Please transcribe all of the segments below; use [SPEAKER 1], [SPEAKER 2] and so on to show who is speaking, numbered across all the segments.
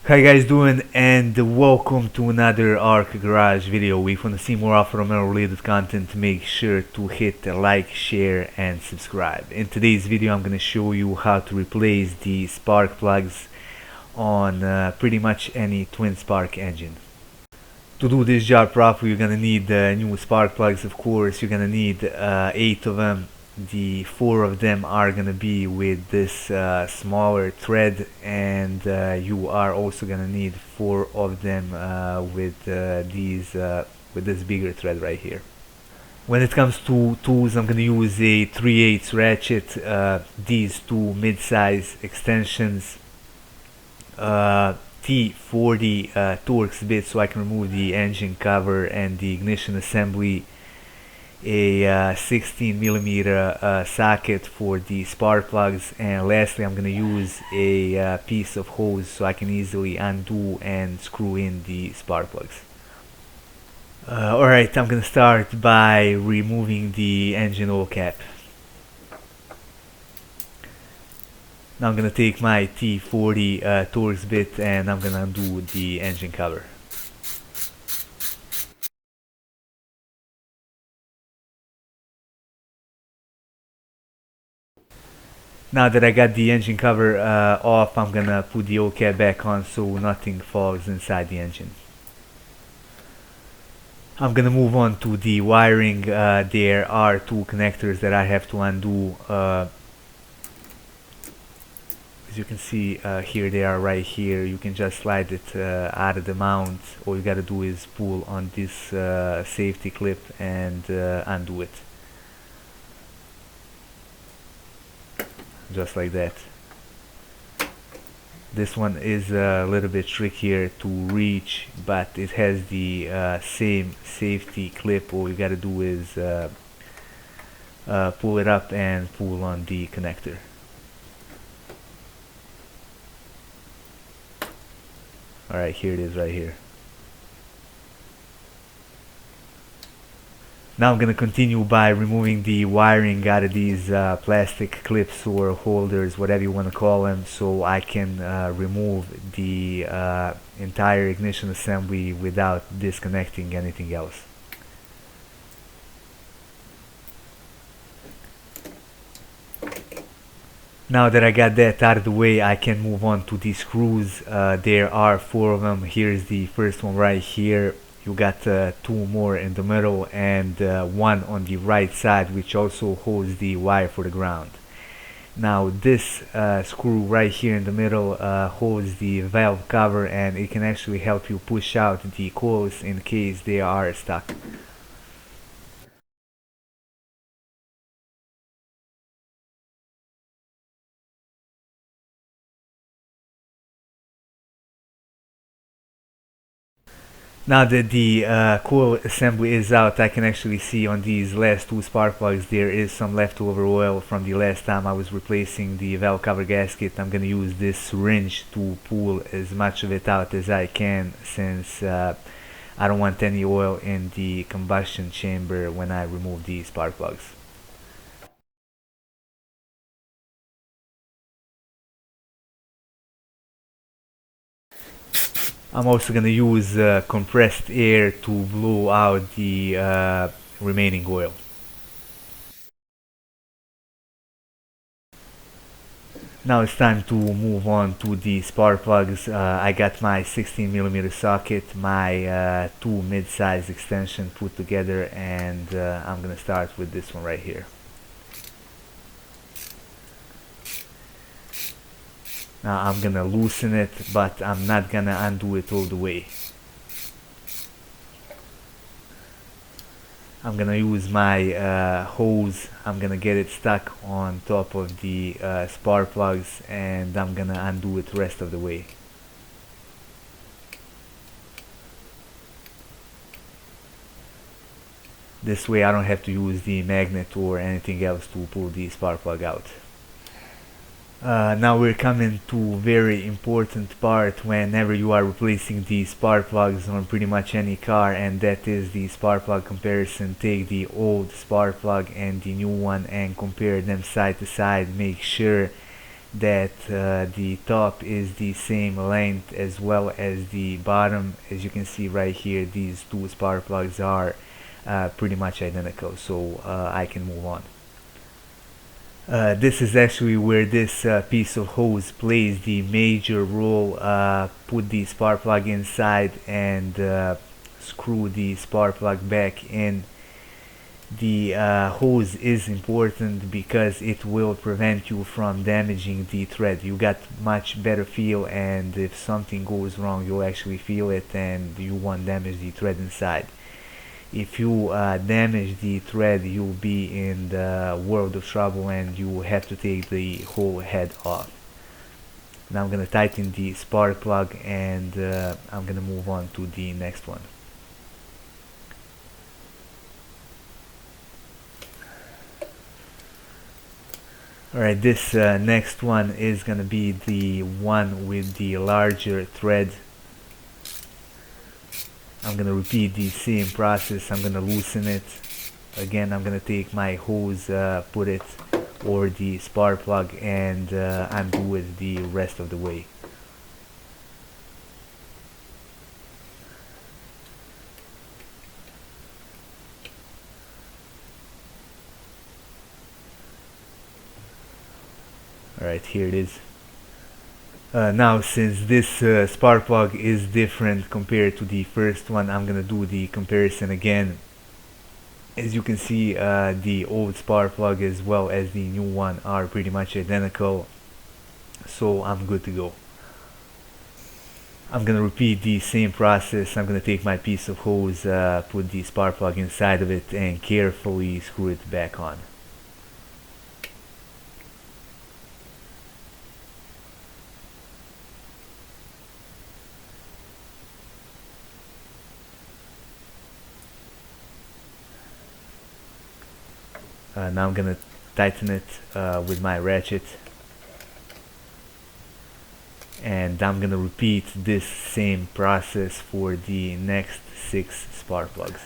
[SPEAKER 1] How you guys doing, and welcome to another Arc Garage video. If you want to see more Alfa Romeo related content, make sure to hit like, share and subscribe. In today's video I'm going to show you how to replace the spark plugs on pretty much any twin spark engine. To do this job properly, you're going to need new spark plugs. Of course, you're going to need 8 of them. The 4 of them are gonna be with this smaller thread, and you are also gonna need 4 of them with this bigger thread right here. When it comes to tools, I'm gonna use a 3/8 ratchet, these two mid-size extensions, T40 Torx bit so I can remove the engine cover and the ignition assembly, a 16mm socket for the spark plugs, and lastly I'm going to use a piece of hose so I can easily undo and screw in the spark plugs. Alright, I'm going to start by removing the engine oil cap. Now I'm going to take my T40 Torx bit and I'm going to undo the engine cover. Now that I got the engine cover off, I'm gonna put the oil cap back on so nothing falls inside the engine. I'm gonna move on to the wiring. There are 2 connectors that I have to undo. As you can see here, they are right here. You can just slide it out of the mount. All you gotta do is pull on this safety clip and undo it. Just like that. This one is a little bit trickier to reach, but it has the same safety clip. All you gotta do is pull it up and pull on the connector. Alright, here it is right here. Now I'm gonna continue by removing the wiring out of these plastic clips or holders, whatever you want to call them, so I can remove the entire ignition assembly without disconnecting anything else. Now that I got that out of the way, I can move on to the screws. There are 4 of them. Here's the first one right here. You got 2 more in the middle and 1 on the right side, which also holds the wire for the ground. Now this screw right here in the middle holds the valve cover, and it can actually help you push out the coils in case they are stuck. Now that the coil assembly is out, I can actually see on these last 2 spark plugs there is some leftover oil from the last time I was replacing the valve cover gasket. I'm gonna use this syringe to pull as much of it out as I can, since I don't want any oil in the combustion chamber when I remove these spark plugs. I'm also going to use compressed air to blow out the remaining oil. Now it's time to move on to the spark plugs. I got my 16mm socket, my 2 mid-size extension put together, and I'm going to start with this one right here. Now I'm gonna loosen it, but I'm not gonna undo it all the way. I'm gonna use my hose. I'm gonna get it stuck on top of the spark plugs, and I'm gonna undo it the rest of the way. This way I don't have to use the magnet or anything else to pull the spark plug out. Now we're coming to a very important part whenever you are replacing the spark plugs on pretty much any car, and that is the spark plug comparison. Take the old spark plug and the new one and compare them side to side. Make sure that the top is the same length as well as the bottom. As you can see right here, these two spark plugs are pretty much identical, so I can move on. This is actually where this piece of hose plays the major role. Put the spark plug inside and screw the spark plug back in. The hose is important because it will prevent you from damaging the thread. You got much better feel, and if something goes wrong you'll actually feel it and you won't damage the thread inside. If you damage the thread, you'll be in the world of trouble and you have to take the whole head off. Now I'm gonna tighten the spark plug and I'm gonna move on to the next one. Alright, this next one is gonna be the one with the larger thread. I'm gonna repeat the same process. I'm gonna loosen it. Again, I'm gonna take my hose, put it over the spark plug and undo it the rest of the way. Alright, here it is. Now, since this spark plug is different compared to the first one, I'm gonna do the comparison again. As you can see, the old spark plug as well as the new one are pretty much identical, so I'm good to go. I'm gonna repeat the same process. I'm gonna take my piece of hose, put the spark plug inside of it and carefully screw it back on. Now I'm gonna tighten it with my ratchet, and I'm gonna repeat this same process for the next 6 spark plugs.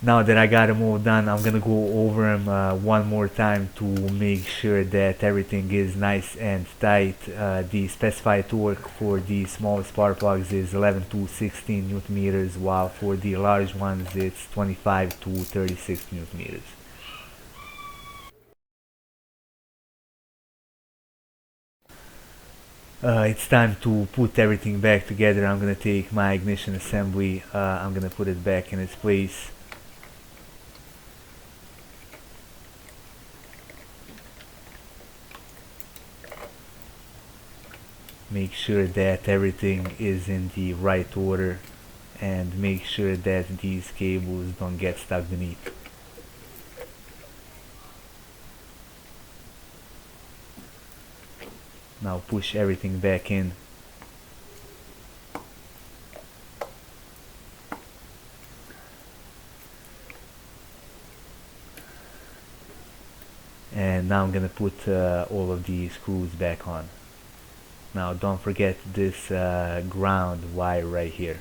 [SPEAKER 1] Now that I got them all done, I'm gonna go over them one more time to make sure that everything is nice and tight. The specified torque for the small spark plugs is 11 to 16 Newton meters, while for the large ones it's 25 to 36 Newton meters. It's time to put everything back together. I'm gonna take my ignition assembly, I'm gonna put it back in its place. Make sure that everything is in the right order and make sure that these cables don't get stuck beneath. Now push everything back in. And now I'm gonna put all of the screws back on. Now don't forget this ground wire right here.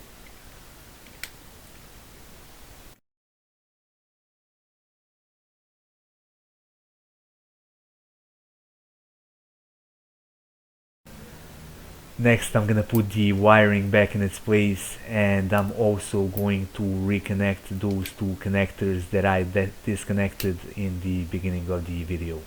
[SPEAKER 1] Next I'm gonna put the wiring back in its place, and I'm also going to reconnect those two connectors that I disconnected in the beginning of the video.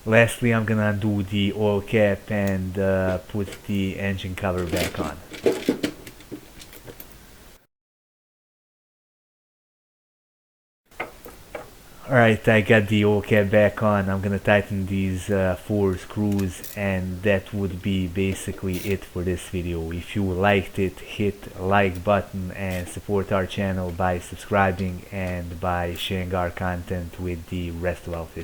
[SPEAKER 1] Lastly, I'm gonna do the oil cap and put the engine cover back on. Alright, I got the oil cap back on. I'm gonna tighten these 4 screws, and that would be basically it for this video. If you liked it, hit like button and support our channel by subscribing and by sharing our content with the rest of Alfa.